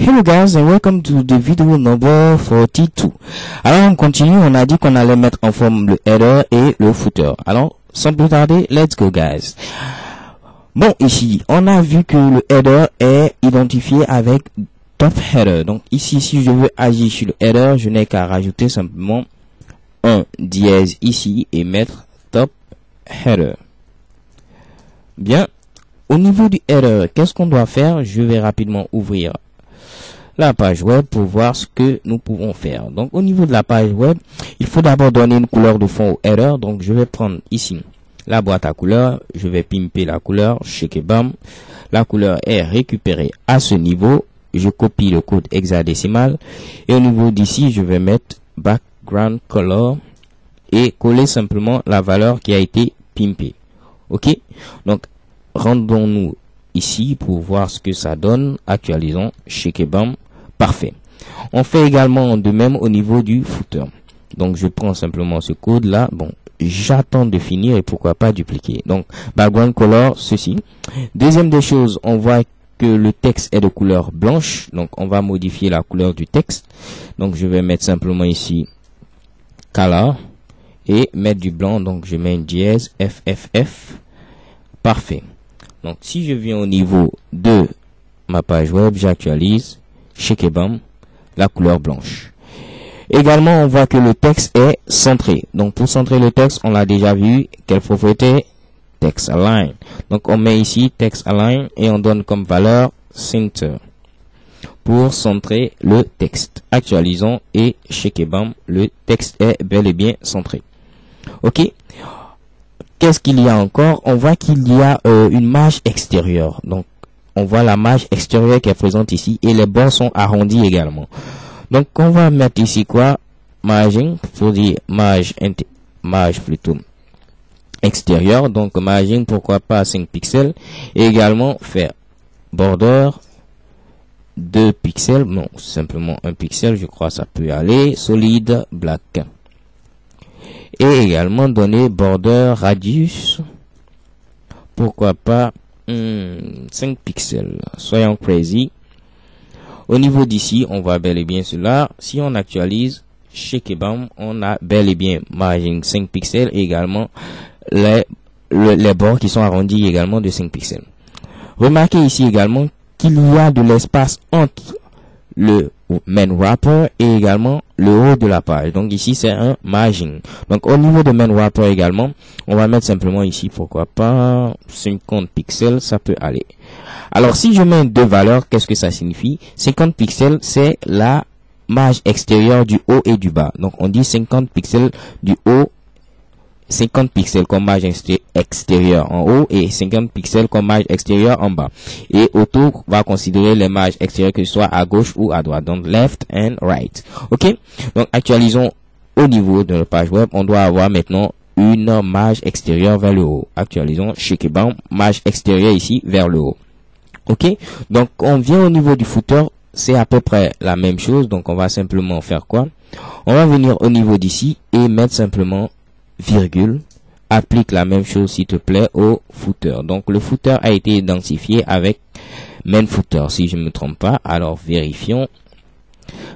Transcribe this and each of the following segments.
Hello guys and welcome to the video number 42. Alors on continue, on a dit qu'on allait mettre en forme le header et le footer. Alors sans plus tarder, let's go guys. Bon, ici on a vu que le header est identifié avec top header. Donc ici si je veux agir sur le header, je n'ai qu'à rajouter simplement un dièse ici et mettre top header. Bien, au niveau du header, qu'est-ce qu'on doit faire? Je vais rapidement ouvrir la page web pour voir ce que nous pouvons faire. Donc au niveau de la page web, il faut d'abord donner une couleur de fond au header. Donc je vais prendre ici la boîte à couleurs, je vais pimper la couleur, check et bam. La couleur est récupérée à ce niveau. Je copie le code hexadécimal et au niveau d'ici, je vais mettre background color et coller simplement la valeur qui a été pimpée. OK? Donc rendons-nous ici pour voir ce que ça donne. Actualisons, check et bam. Parfait. On fait également de même au niveau du footer. Donc je prends simplement ce code là. Bon, j'attends de finir et pourquoi pas dupliquer. Donc background color, ceci. Deuxième des choses, on voit que le texte est de couleur blanche. Donc on va modifier la couleur du texte. Donc je vais mettre simplement ici color et mettre du blanc. Donc je mets une dièse FFF. Parfait. Donc si je viens au niveau de ma page web, j'actualise, check et bam, la couleur blanche. Également, on voit que le texte est centré. Donc pour centrer le texte, on l'a déjà vu, quelle propriété? Text align. Donc on met ici text align et on donne comme valeur center pour centrer le texte. Actualisons et check et bam, le texte est bel et bien centré. OK? Qu'est-ce qu'il y a encore? On voit qu'il y a une marge extérieure. Donc, on voit la marge extérieure qui est présente ici et les bords sont arrondis également. Donc, on va mettre ici quoi? Margin, pour dire marge plutôt extérieure. Donc, margin, pourquoi pas 5 pixels. Et également faire border 2 pixels. Non, simplement 1 pixel, je crois ça peut aller. Solide black. Et également donner border radius, pourquoi pas 5 pixels, soyons crazy. Au niveau d'ici, on voit bel et bien cela. Si on actualise, check et bam, on a bel et bien margin 5 pixels et également les bords qui sont arrondis également de 5 pixels. Remarquez ici également qu'il y a de l'espace entre le main wrapper et également le haut de la page. Donc ici c'est un margin. Donc au niveau de main wrapper également, on va mettre simplement ici, pourquoi pas 50 pixels, ça peut aller. Alors si je mets deux valeurs, qu'est-ce que ça signifie? 50 pixels c'est la marge extérieure du haut et du bas. Donc on dit 50 pixels du haut, 50 pixels comme marge extérieure en haut et 50 pixels comme marge extérieure en bas. Et autour va considérer les marges extérieures que ce soit à gauche ou à droite. Donc left and right. OK? Donc actualisons au niveau de la page web. On doit avoir maintenant une marge extérieure vers le haut. Actualisons check et bam, marge extérieure ici vers le haut. OK? Donc on vient au niveau du footer. C'est à peu près la même chose. Donc on va simplement faire quoi? On va venir au niveau d'ici et mettre simplement virgule, applique la même chose s'il te plaît au footer. Donc le footer a été identifié avec main footer si je ne me trompe pas. Alors vérifions.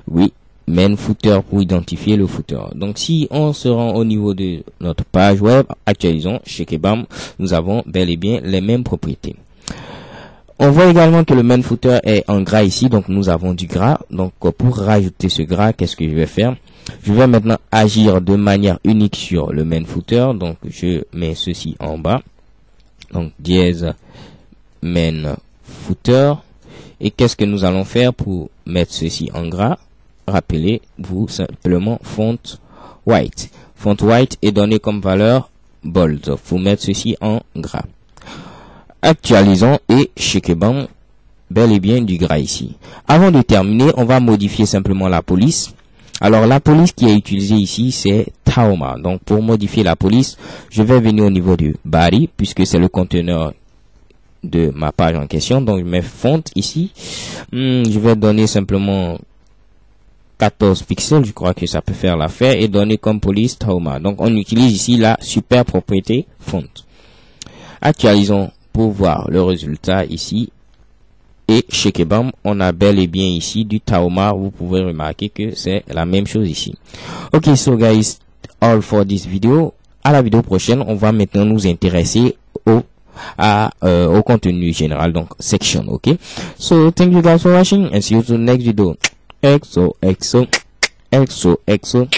Oui, main footer pour identifier le footer. Donc si on se rend au niveau de notre page web, actualisons, check et bam, nous avons bel et bien les mêmes propriétés. On voit également que le main footer est en gras ici, donc nous avons du gras. Donc pour rajouter ce gras, qu'est-ce que je vais faire? Je vais maintenant agir de manière unique sur le main footer. Donc je mets ceci en bas. Donc dièse main footer. Et qu'est-ce que nous allons faire pour mettre ceci en gras? Rappelez-vous simplement font white. Font white est donné comme valeur bold. Faut mettre ceci en gras. Actualisons et check et bam, bel et bien du gras ici. Avant de terminer, on va modifier simplement la police. Alors la police qui est utilisée ici, c'est Taoma. Donc pour modifier la police, je vais venir au niveau du body, puisque c'est le conteneur de ma page en question. Donc je mets font ici. Je vais donner simplement 14 pixels, je crois que ça peut faire l'affaire, et donner comme police Taoma. Donc on utilise ici la super propriété font. Actualisons pour voir le résultat ici. Et chez Kebam, on a bel et bien ici du Taoma. Vous pouvez remarquer que c'est la même chose ici. Ok, so guys, all for this video. À la vidéo prochaine, on va maintenant nous intéresser au contenu général, donc section. Ok, so thank you guys for watching and see you to the next video. XO XO XO XO